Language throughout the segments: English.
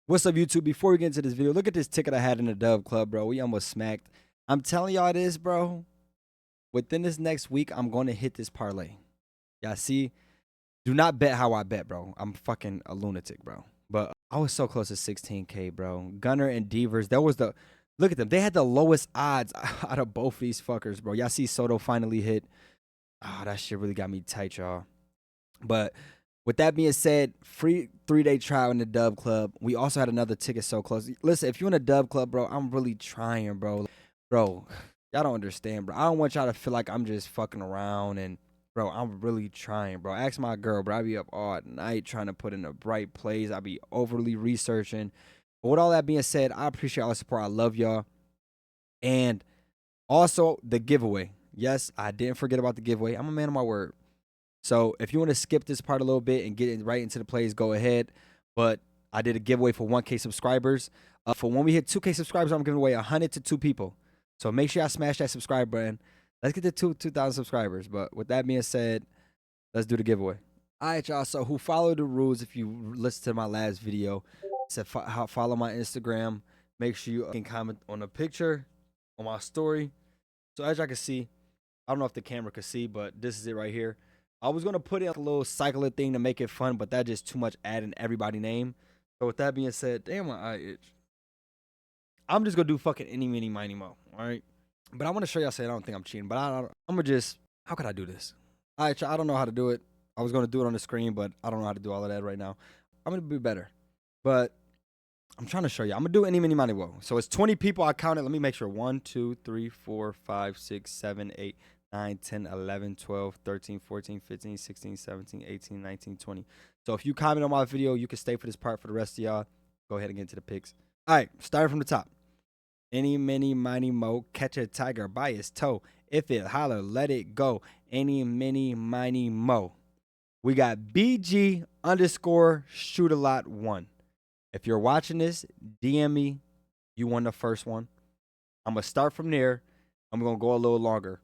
What's up, YouTube? Before we get into this video, look at this ticket I had in the Dove Club, bro. We almost smacked. I'm telling y'all this, bro. Within this next week, I'm going to hit this parlay. Y'all see? Do not bet how I bet, bro. I'm fucking a lunatic, bro. But I was so close to 16K, bro. Gunnar and Devers, that was the... Look at them. They had the lowest odds out of both these fuckers, bro. Y'all see Soto finally hit. Oh, that shit really got me tight, y'all. But... with that being said, free 3-day trial in the Dub Club. We also had another ticket so close. Listen, if you're in a Dub Club, bro, I'm really trying, bro. Bro, y'all don't understand, bro. I don't want y'all to feel like I'm just fucking around. And, bro, I'm really trying, bro. Ask my girl, bro. I be up all night trying to put in the right plays. I be overly researching. But with all that being said, I appreciate all the support. I love y'all. And also, the giveaway. Yes, I didn't forget about the giveaway. I'm a man of my word. So if you want to skip this part a little bit and get right into the plays, go ahead. But I did a giveaway for 1K subscribers. For when we hit 2K subscribers, I'm giving away 100 to 2 people. So make sure y'all smash that subscribe button. Let's get to 2,000 subscribers. But with that being said, let's do the giveaway. All right, y'all. So who followed the rules? If you listen to my last video, said follow my Instagram. Make sure you can comment on a picture on my story. So as y'all can see, I don't know if the camera can see, but this is it right here. I was going to put in a little cycler thing to make it fun, but that's just too much adding everybody's name. So with that being said, damn, my eye itch. I'm just going to do fucking any, mini, miny, mo. All right. But I want to show y'all, I don't think I'm cheating, but I'm going to just, how could I do this? All right, I don't know how to do it. I was going to do it on the screen, but I don't know how to do all of that right now. I'm going to be better. But I'm trying to show you. I'm going to do any, mini, miny, mo. So it's 20 people. I counted. Let me make sure. 1, 2, 3, 4, 5, 6, 7, 8, 9, 10, 11, 12, 13, 14, 15, 16, 17, 18, 19, 20. So if you comment on my video, you can stay for this part for the rest of y'all. Go ahead and get into the picks. All right, starting from the top. Any, mini, miny, mo, catch a tiger by his toe. If it holler, let it go. Any, mini, miny, mo. We got BG underscore shoot a lot 1. If you're watching this, DM me. You won the first one. I'm going to start from there. I'm going to go a little longer.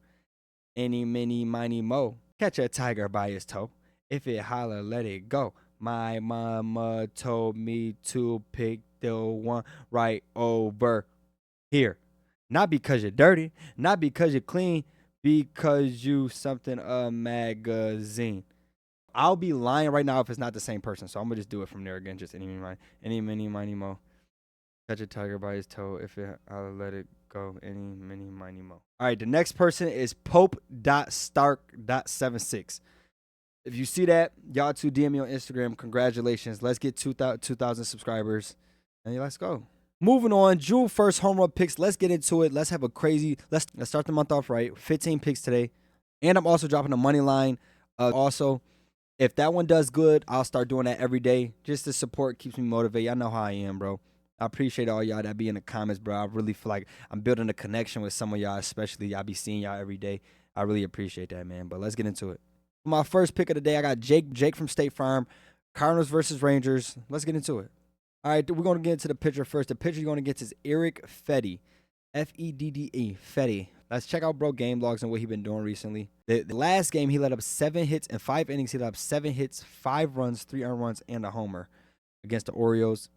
Any, mini, miny, mo. Catch a tiger by his toe. If it holler, let it go. My mama told me to pick the one right over here. Not because you're dirty. Not because you're clean. Because you something a magazine. I'll be lying right now if it's not the same person. So I'm going to just do it from there again. Just any, mini, miny, mo. Catch a tiger by his toe. If it holler, let it go. Any, mini, miny, mo. All right, the next person is Pope.Stark.76. If you see that, y'all two DM me on Instagram. Congratulations. Let's get 2,000 subscribers. And let's go. Moving on, Jewel first home run picks. Let's get into it. Let's have a crazy, let's start the month off right. 15 picks today. And I'm also dropping a money line. Also, if that one does good, I'll start doing that every day. Just the support keeps me motivated. Y'all know how I am, bro. I appreciate all y'all that be in the comments, bro. I really feel like I'm building a connection with some of y'all, especially y'all be seeing y'all every day. I really appreciate that, man. But let's get into it. My first pick of the day, I got Jake from State Farm. Cardinals versus Rangers. Let's get into it. All right, we're going to get into the pitcher first. The pitcher you're going to get is Eric Fedde. Fedde. Fedde. Let's check out bro game logs and what he's been doing recently. The last game, he let up 7 hits in 5 innings. He let up 7 hits, 5 runs, 3 earned runs, and a homer against the Orioles.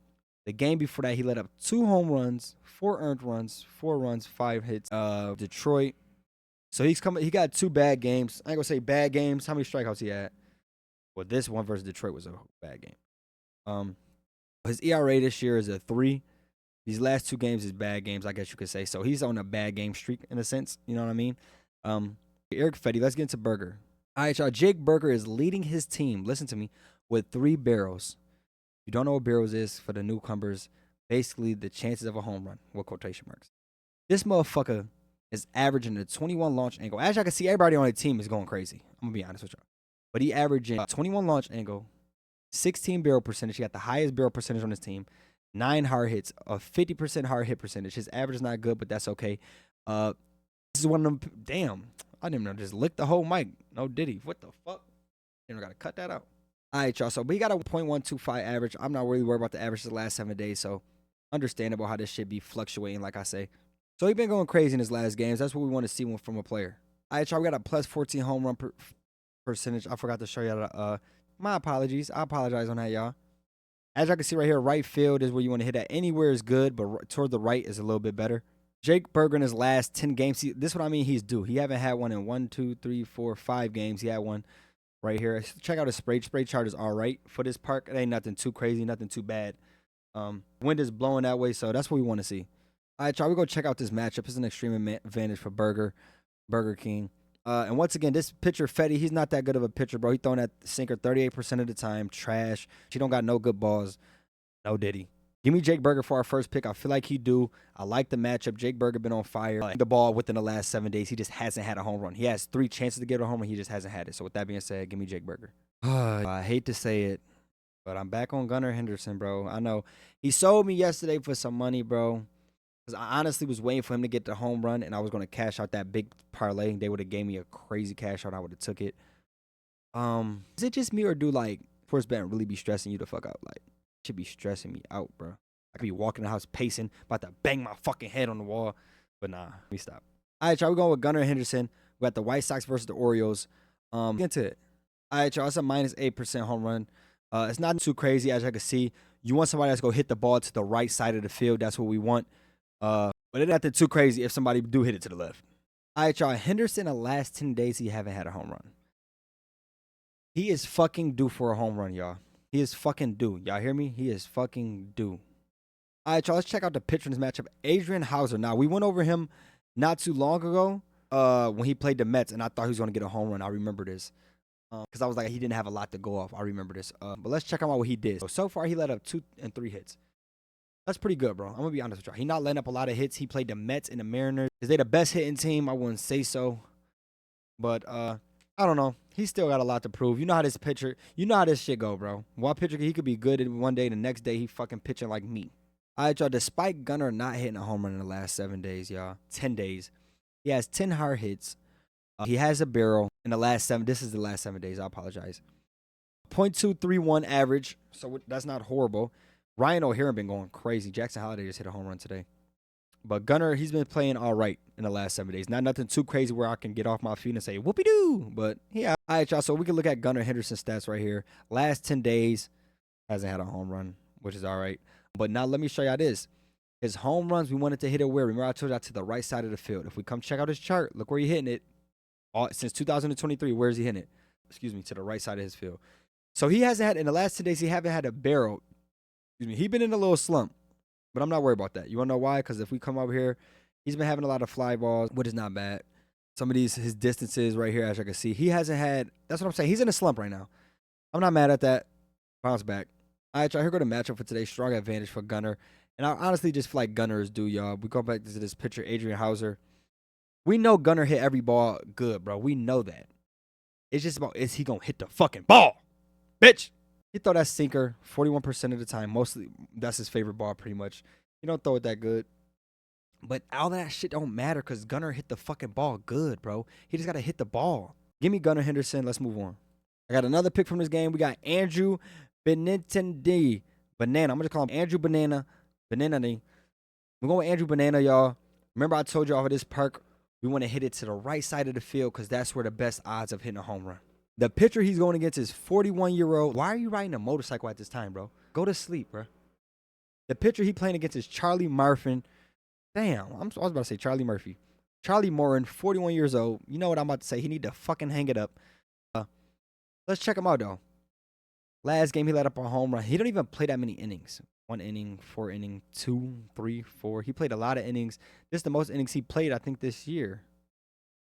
The game before that, he let up 2 home runs, 4 earned runs, 4 runs, 5 hits. Detroit. So he got 2 bad games. I ain't gonna say bad games. How many strikeouts he had? Well, this one versus Detroit was a bad game. His ERA this year is a 3. These last 2 games is bad games, I guess you could say. So he's on a bad game streak in a sense. You know what I mean? Eric Fedde. Let's get into Burger. All right, y'all. Jake Burger is leading his team. Listen to me. With 3 barrels. You don't know what barrels is for the newcomers. Basically, the chances of a home run with quotation marks. This motherfucker is averaging a 21 launch angle. As y'all can see, everybody on the team is going crazy. I'm going to be honest with y'all. But he averaging 21 launch angle, 16 barrel percentage. He got the highest barrel percentage on his team. 9 hard hits, a 50% hard hit percentage. His average is not good, but that's okay. This is one of them. Damn. I didn't even know. Just licked the whole mic. No diddy. What the fuck? You got to cut that out. All right, y'all. So, but he got a .125 average. I'm not really worried about the average the last 7 days. So, understandable how this shit be fluctuating, like I say. So, he been going crazy in his last games. That's what we want to see from a player. All right, y'all. We got a plus 14 home run percentage. I forgot to show y'all. My apologies. I apologize on that, y'all. As I can see right here, right field is where you want to hit at. Anywhere is good, but toward the right is a little bit better. Jake Berger in his last 10 games, this is what I mean he's due. He haven't had one in 1, 2, 3, 4, 5 games. He had one right here. Check out his spray. Spray chart is all right for this park. It ain't nothing too crazy, nothing too bad. Wind is blowing that way, so that's what we want to see. All right, y'all, we go check out this matchup. It's an extreme advantage for Burger King. And once again, this pitcher, Fetty, he's not that good of a pitcher, bro. He throwing that sinker 38% of the time. Trash. She don't got no good balls. No diddy. Give me Jake Berger for our first pick. I feel like he do. I like the matchup. Jake Berger been on fire. The ball within the last 7 days. He just hasn't had a home run. He has 3 chances to get a home run. He just hasn't had it. So with that being said, give me Jake Berger. I hate to say it, but I'm back on Gunnar Henderson, bro. I know. He sold me yesterday for some money, bro. Because I honestly was waiting for him to get the home run, and I was going to cash out that big parlay. They would have gave me a crazy cash out. I would have took it. Is it just me, or do, like, first bet really be stressing you the fuck out? Like, it should be stressing me out, bro. I could be walking the house pacing, about to bang my fucking head on the wall. But nah, let me stop. All right, y'all, we're going with Gunnar Henderson. We got the White Sox versus the Orioles. Get into it. All right, y'all, it's a minus 8% home run. It's not too crazy, as I can see. You want somebody that's going to hit the ball to the right side of the field. That's what we want. But it's not too crazy if somebody do hit it to the left. All right, y'all, Henderson, the last 10 days, he haven't had a home run. He is fucking due for a home run, y'all. He is fucking due. Y'all hear me? He is fucking due. All right, y'all, let's check out the pitcher in this matchup. Adrian Hauser. Now, we went over him not too long ago when he played the Mets, and I thought he was going to get a home run. I remember this. Because I was like, he didn't have a lot to go off. I remember this. But let's check out what he did. So far, he let up 2 and 3 hits. That's pretty good, bro. I'm going to be honest with y'all. He not letting up a lot of hits. He played the Mets and the Mariners. Is they the best hitting team? I wouldn't say so. But I don't know. He still got a lot to prove. You know how this pitcher, you know how this shit go, bro. One pitcher, he could be good and one day, the next day, he fucking pitching like me. All right, y'all, despite Gunnar not hitting a home run in the last 7 days, y'all, 10 days, he has 10 hard hits. He has a barrel in the last 7. This is the last 7 days. I apologize. .231 average, so that's not horrible. Ryan O'Hara been going crazy. Jackson Holliday just hit a home run today. But Gunnar, he's been playing all right in the last 7 days. Not nothing too crazy where I can get off my feet and say, whoopee-doo. But, yeah. All right, y'all, so we can look at Gunnar Henderson's stats right here. Last 10 days, hasn't had a home run, which is all right. But now let me show y'all this. His home runs, we wanted to hit it where? Remember I told y'all to the right side of the field. If we come check out his chart, look where he's hitting it. Since 2023, where is he hitting it? Excuse me, to the right side of his field. So he hasn't had, in the last 10 days, he haven't had a barrel. Excuse me, he's been in a little slump. But I'm not worried about that. You want to know why? Because if we come over here, he's been having a lot of fly balls, which is not bad. Some of these, his distances right here, as I can see, he hasn't had, that's what I'm saying. He's in a slump right now. I'm not mad at that. Bounce back. All right, y'all, here go the matchup for today. Strong advantage for Gunnar. And I honestly just feel like Gunnar is due, y'all. We go back to this pitcher, Adrian Hauser. We know Gunnar hit every ball good, bro. We know that. It's just about, is he going to hit the fucking ball? Bitch. He throw that sinker 41% of the time. Mostly, that's his favorite ball pretty much. He don't throw it that good. But all that shit don't matter because Gunnar hit the fucking ball good, bro. He just got to hit the ball. Give me Gunnar Henderson. Let's move on. I got another pick from this game. We got Andrew Benintendi. Banana. I'm going to call him Andrew Banana. Benintendi. We're going with Andrew Banana, y'all. Remember I told you off of this park, we want to hit it to the right side of the field because that's where the best odds of hitting a home run. The pitcher he's going against is 41-year-old. Why are you riding a motorcycle at this time, bro? Go to sleep, bro. The pitcher he playing against is Charlie Murphy. Damn, I was about to say Charlie Murphy. Charlie Morin, 41 years old. You know what I'm about to say. He need to fucking hang it up. Let's check him out, though. Last game, he let up a home run. He don't even play that many innings. 1 inning, 4 inning, 2, 3, 4. He played a lot of innings. This is the most innings he played, I think, this year.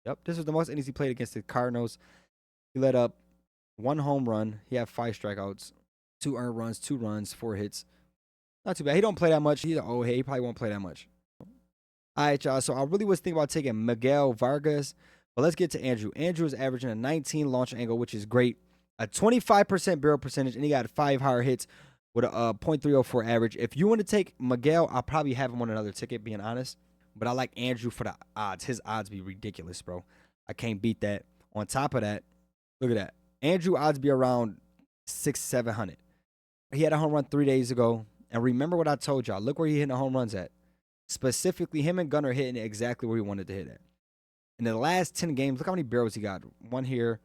Yep, this was the most innings he played against the Cardinals. He let up 1 home run. He had 5 strikeouts, 2 earned runs, 2 runs, 4 hits. Not too bad. He don't play that much. He's an old head. He probably won't play that much. All right, y'all. So I really was thinking about taking Miguel Vargas. But let's get to Andrew. Andrew is averaging a 19 launch angle, which is great. A 25% barrel percentage, and he got 5 hard hits with a .304 average. If you want to take Miguel, I'll probably have him on another ticket, being honest. But I like Andrew for the odds. His odds be ridiculous, bro. I can't beat that. On top of that, look at that. Andrew odds be around 600-700. He had a home run 3 days ago. And remember what I told y'all. Look where he hitting the home runs at. Specifically, him and Gunnar hitting it exactly where he wanted to hit it. In the last 10 games, look how many barrels he got. 1 here,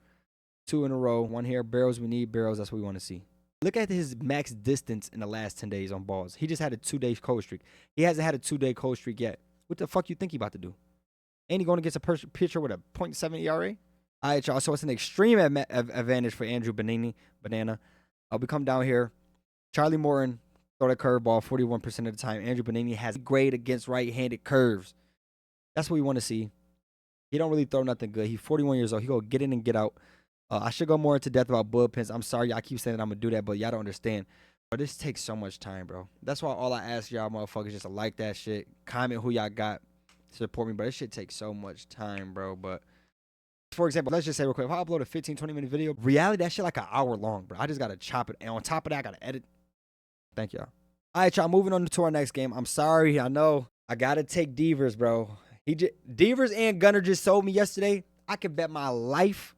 2 in a row, 1 here. Barrels, we need barrels. That's what we want to see. Look at his max distance in the last 10 days on balls. He just had a 2-day cold streak. He hasn't had a 2-day cold streak yet. What the fuck you think he about to do? And he going against a pitcher with a .7 ERA? All right, y'all. So it's an extreme advantage for Andrew Banana. We come down here. Charlie Morton throw the curveball 41% of the time. Andrew Banana has grade against right-handed curves. That's what we want to see. He don't really throw nothing good. He's 41 years old. He go get in and get out. I should go more into depth about bullpens. I'm sorry, y'all keep saying that I'm going to do that, but y'all don't understand. But this takes so much time, bro. That's why all I ask y'all motherfuckers just to like that shit. Comment who y'all got. Support me, but this shit takes so much time, bro. But, for example, let's just say real quick, if I upload a 15, 20-minute video, reality, that shit like an hour long, bro. I just got to chop it. And on top of that, I got to edit. Thank y'all. All right, y'all, moving on to our next game. I'm sorry. I know. I got to take Devers, bro. Devers and Gunnar just sold me yesterday. I could bet my life.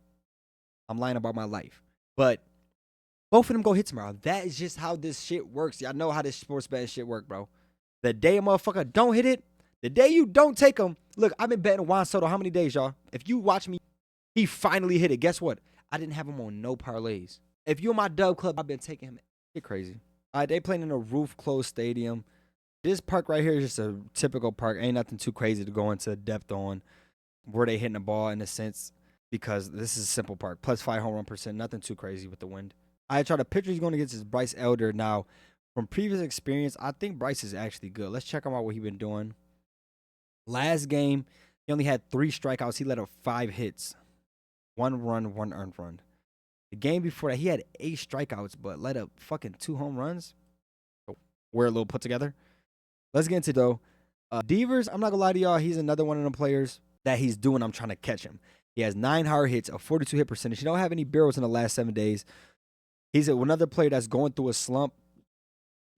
I'm lying about my life. But both of them go hit tomorrow. That is just how this shit works. Y'all know how this sports betting shit work, bro. The day a motherfucker don't hit it, the day you don't take him. Look, I've been betting Juan Soto how many days, y'all? If you watch me, he finally hit it. Guess what? I didn't have him on no parlays. If you're my dub club, I've been taking him. Get crazy. All right, they playing in a roof-closed stadium. This park right here is just a typical park. Ain't nothing too crazy to go into depth on where they hitting the ball in a sense, because this is a simple park. Plus 5 home run percent. Nothing too crazy with the wind. I try to pitcher he's going against his Bryce Elder. Now, from previous experience, I think Bryce is actually good. Let's check him out what he's been doing. Last game, he only had 3 strikeouts. He let up 5 hits. 1 run, 1 earned run. The game before that, he had 8 strikeouts, but let up fucking 2 home runs. We're a little put together. Let's get into though. Devers, I'm not gonna lie to y'all, he's another one of them players that he's doing. I'm trying to catch him. He has 9 hard hits, a 42 hit percentage. He don't have any barrels in the last 7 days. He's another player that's going through a slump.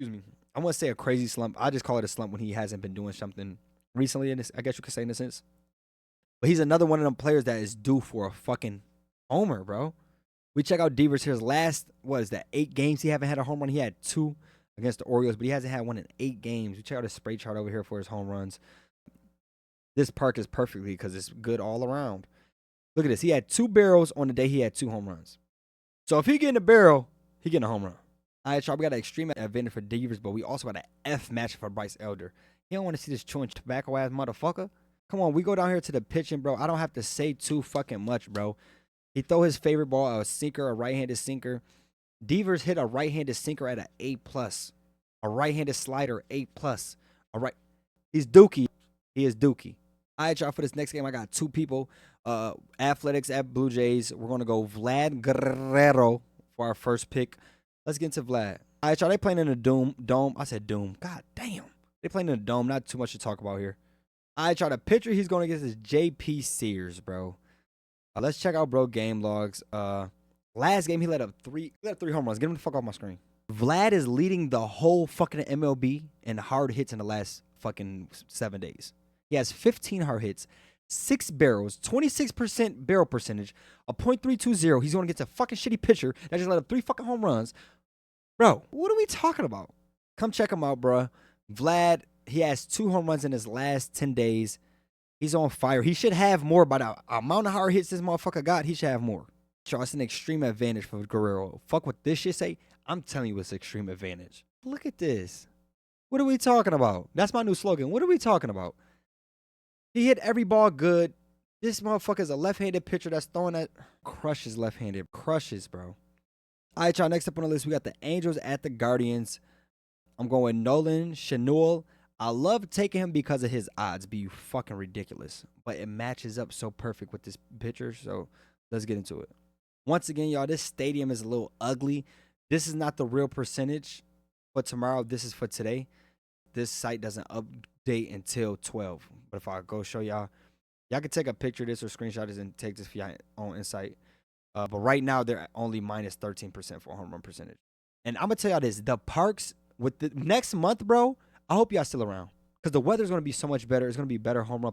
Excuse me. I want to say a crazy slump. I just call it a slump when he hasn't been doing something recently. In this, I guess you could say in a sense. But he's another one of them players that is due for a fucking homer, bro. We check out Devers here. His last, 8 games he haven't had a home run. He had 2 against the Orioles, but he hasn't had one in 8 games. We check out his spray chart over here for his home runs. This park is perfectly because it's good all around. Look at this. He had 2 barrels on the day he had 2 home runs. So if he getting a barrel, he getting a home run. All right, y'all, we got an extreme advantage for Devers, but we also got an F match for Bryce Elder. You don't want to see this chewing tobacco ass motherfucker. Come on, we go down here to the pitching, bro. I don't have to say too fucking much, bro. He throw his favorite ball, a sinker, a right-handed sinker. Devers hit a right-handed sinker at an A+. A right-handed slider, A+. He's dookie. He is dookie. All right, y'all, for this next game, I got 2 people. Athletics at Blue Jays. We're going to go Vlad Guerrero for our first pick. Let's get into Vlad. All right, y'all, they playing in a dome. I said doom. God damn. They playing in a dome. Not too much to talk about here. All right, y'all, the pitcher he's going against is J.P. Sears, bro. Let's check out bro game logs. Last game he let up 3 home runs. Get him the fuck off my screen. Vlad is leading the whole fucking MLB in hard hits in the last fucking 7 days. He has 15 hard hits, 6 barrels, 26% barrel percentage, a .320. He's going to get a fucking shitty pitcher that just let up 3 fucking home runs. Bro, what are we talking about? Come check him out, bro. Vlad, he has 2 home runs in his last 10 days. He's on fire. He should have more by the amount of hard hits this motherfucker got. He should have more. So it's an extreme advantage for Guerrero. Fuck what this shit say. I'm telling you it's extreme advantage. Look at this. What are we talking about? That's my new slogan. What are we talking about? He hit every ball good. This motherfucker's a left-handed pitcher that's throwing that. Crushes left-handed. Crushes, bro. All right, y'all. Next up on the list, we got the Angels at the Guardians. I'm going with Nolan Schanuel. I love taking him because of his odds be fucking ridiculous. But it matches up so perfect with this pitcher. So let's get into it. Once again, y'all, this stadium is a little ugly. This is not the real percentage for tomorrow. This is for today. This site doesn't update until 12. But if I go show y'all, y'all can take a picture of this or screenshot this and take this for your own insight. But right now, they're only minus 13% for home run percentage. And I'm going to tell y'all this. The parks with the next month, bro, I hope y'all still around. Because the weather's going to be so much better. It's going to be better home run.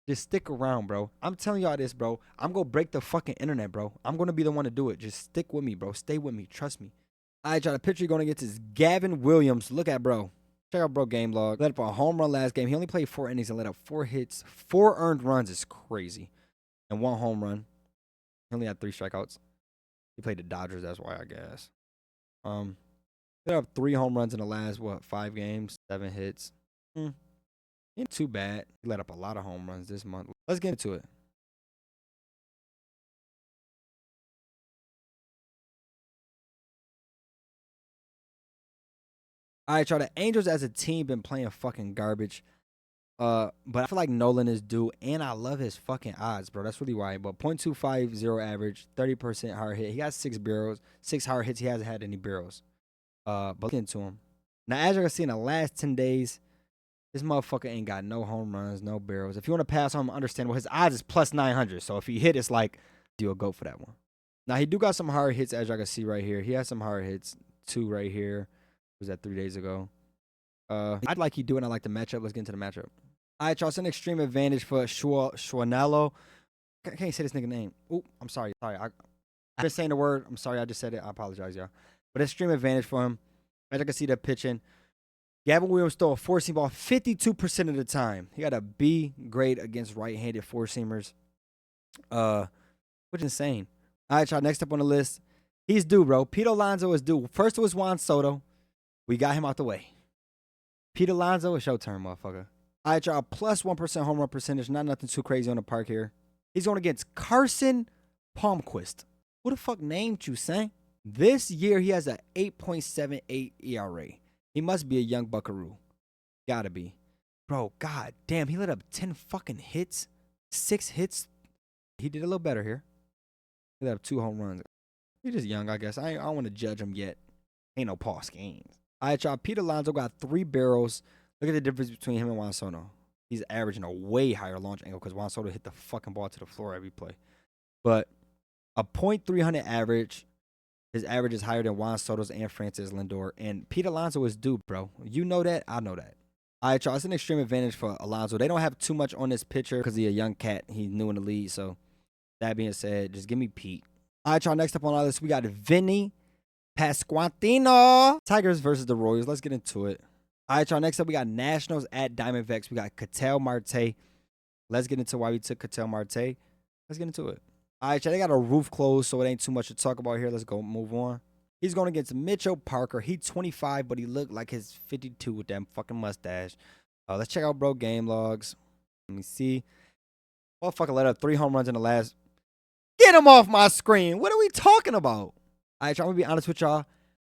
Just stick around, bro. I'm telling y'all this, bro. I'm going to break the fucking internet, bro. I'm going to be the one to do it. Just stick with me, bro. Stay with me. Trust me. All right, y'all. The pitcher you're going to get is Gavin Williams. Look at bro. Check out bro game log. Let up a home run last game. He only played 4 innings and let up 4 hits. 4 earned runs is crazy. And 1 home run. He only had 3 strikeouts. He played the Dodgers. That's why, I guess. They have 3 home runs in the last, 5 games, 7 hits. Ain't too bad. He let up a lot of home runs this month. Let's get into it. All right, y'all. The Angels as a team been playing fucking garbage. But I feel like Nolan is due, and I love his fucking odds, bro. That's really why. But .250 average, 30% hard hit. He got 6 barrels, 6 hard hits. He hasn't had any barrels. But look into him. Now, as you can see in the last 10 days, this motherfucker ain't got no home runs, no barrels. If you want to pass on him, understandable. His odds is plus 900. So if he hit, it's like you'll go for that one. Now, he do got some hard hits, as y'all can see right here. He has some hard hits. 2 right here. Was that 3 days ago? I'd like he do, and I like the matchup. Let's get into the matchup. All right, y'all. It's an extreme advantage for Schanuel. I can't say this nigga name. Oh, I'm sorry. I've been saying the word. I'm sorry. I just said it. I apologize, y'all. But extreme advantage for him. As I can see the pitching. Gavin Williams throw a four-seam ball 52% of the time. He got a B grade against right-handed four-seamers. Which is insane. All right, y'all. Next up on the list. He's due, bro. Pete Alonso is due. First it was Juan Soto. We got him out the way. Pete Alonso, it's your turn, motherfucker. All right, y'all. Plus 1% home run percentage. Not nothing too crazy on the park here. He's going against Carson Palmquist. Who the fuck named you, son? This year, he has a 8.78 ERA. He must be a young buckaroo. Gotta be. Bro, god damn. He let up 10 fucking hits. 6 hits. He did a little better here. He let up 2 home runs. He's just young, I guess. I don't want to judge him yet. Ain't no Paul Skeens. All right, y'all. Pete Alonso got 3 barrels. Look at the difference between him and Juan Soto. He's averaging a way higher launch angle because Juan Soto hit the fucking ball to the floor every play. But a .300 average. His average is higher than Juan Soto's and Francis Lindor. And Pete Alonso is due, bro. You know that. I know that. All right, y'all. It's an extreme advantage for Alonso. They don't have too much on this pitcher because he's a young cat. He's new in the league. So that being said, just give me Pete. All right, y'all. Next up on our list, we got Vinny Pasquantino. Tigers versus the Royals. Let's get into it. All right, y'all. Next up, we got Nationals at Diamondbacks. We got Ketel Marte. Let's get into why we took Ketel Marte. Let's get into it. All right, y'all. They got a roof closed, so it ain't too much to talk about here. Let's go move on. He's going against Mitchell Parker. He's 25, but he looked like his 52 with that fucking mustache. Let's check out bro game logs. Let me see. Motherfucker let up 3 home runs in the last. Get him off my screen. What are we talking about? All right, y'all. I'm going to be honest with y'all.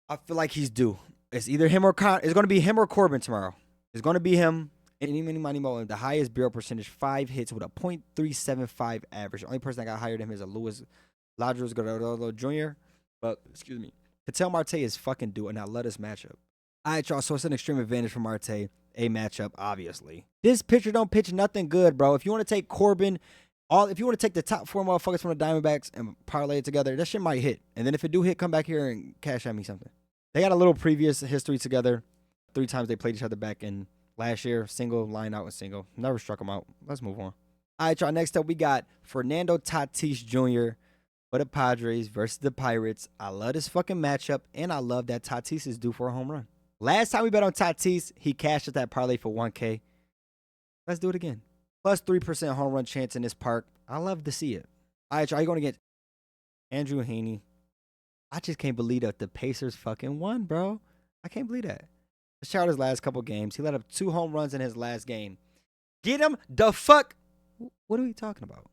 I feel like he's due. It's either him or it's going to be him or Corbin tomorrow. It's going to be him. Any money more. The highest barrel percentage, 5 hits with a .375 average. The only person that got higher than him is a Vladimir Guerrero Jr. But excuse me, Ketel Marte is fucking due, and I love this matchup. All right, y'all. So it's an extreme advantage for Marte. A matchup, obviously. This pitcher don't pitch nothing good, bro. If you want to take Corbin, if you want to take the top 4 motherfuckers from the Diamondbacks and parlay it together, that shit might hit. And then if it do hit, come back here and cash at me something. They got a little previous history together. 3 times they played each other back in last year. Single, line out, and single. Never struck them out. Let's move on. All right, y'all. Next up, we got Fernando Tatis Jr. for the Padres versus the Pirates. I love this fucking matchup, and I love that Tatis is due for a home run. Last time we bet on Tatis, he cashed at that parlay for $1K. Let's do it again. Plus 3% home run chance in this park. I love to see it. All right, y'all. You're going to get Andrew Heaney. I just can't believe that the Pacers fucking won, bro. I can't believe that. Let's check out his last couple games. He let up 2 home runs in his last game. Get him the fuck. What are we talking about?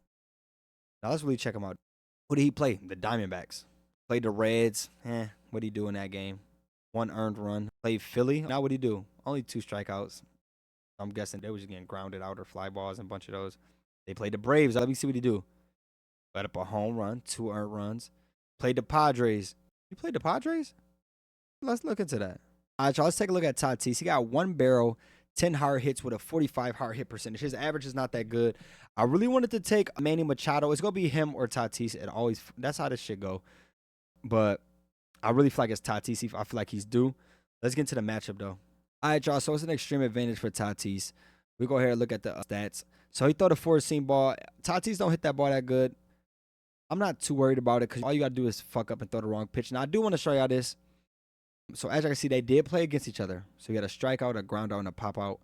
Now let's really check him out. Who did he play? The Diamondbacks. Played the Reds. What did he do in that game? 1 earned run. Played Philly. Now what did he do? Only 2 strikeouts. I'm guessing they were just getting grounded out or fly balls and a bunch of those. They played the Braves. Let me see what he do. Let up a home run. 2 earned runs. Played the Padres. You played the Padres? Let's look into that. All right, y'all. Let's take a look at Tatis. He got 1 barrel, 10 hard hits with a 45 hard hit percentage. His average is not that good. I really wanted to take Manny Machado. It's going to be him or Tatis. That's how this shit go. But I really feel like it's Tatis. I feel like he's due. Let's get into the matchup, though. All right, y'all. So it's an extreme advantage for Tatis. We go ahead and look at the stats. So he throw the 4-seam ball. Tatis don't hit that ball that good. I'm not too worried about it because all you got to do is fuck up and throw the wrong pitch. Now, I do want to show y'all this. So, as you can see, they did play against each other. So, you got a strikeout, a ground out, and a pop out.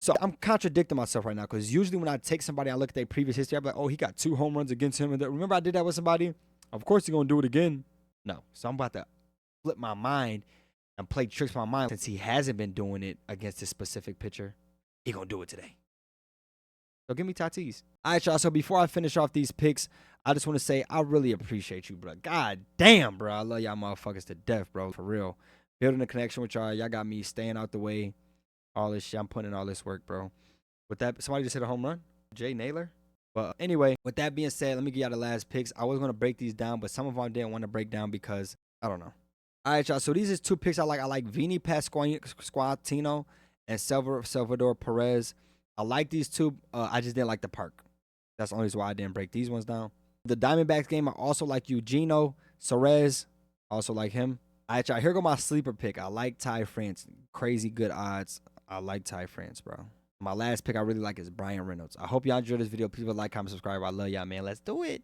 So, I'm contradicting myself right now because usually when I take somebody, I look at their previous history. I'm like, oh, he got 2 home runs against him. And remember I did that with somebody? Of course, he's going to do it again. No. So, I'm about to flip my mind and play tricks with my mind since he hasn't been doing it against this specific pitcher. He gonna do it today. So give me Tatis. All right, y'all. So before I finish off these picks, I just want to say I really appreciate you, bro. God damn, bro. I love y'all motherfuckers to death, bro. For real. Building a connection with y'all. Y'all got me staying out the way. All this shit. I'm putting in all this work, bro. With that, somebody just hit a home run. Jay Naylor. But anyway, with that being said, let me give y'all the last picks. I was going to break these down, but some of them I didn't want to break down because I don't know. All right, y'all. So these is two picks I like. I like Vini Pasquantino and Salvador Perez. I like these two. I just didn't like the park. That's the only reason why I didn't break these ones down. The Diamondbacks game, I also like Eugenio Suarez. Also like him. All right, y'all. Here go my sleeper pick. I like Ty France. Crazy good odds. I like Ty France, bro. My last pick I really like is Brian Reynolds. I hope y'all enjoyed this video. Please like, comment, subscribe. I love y'all, man. Let's do it.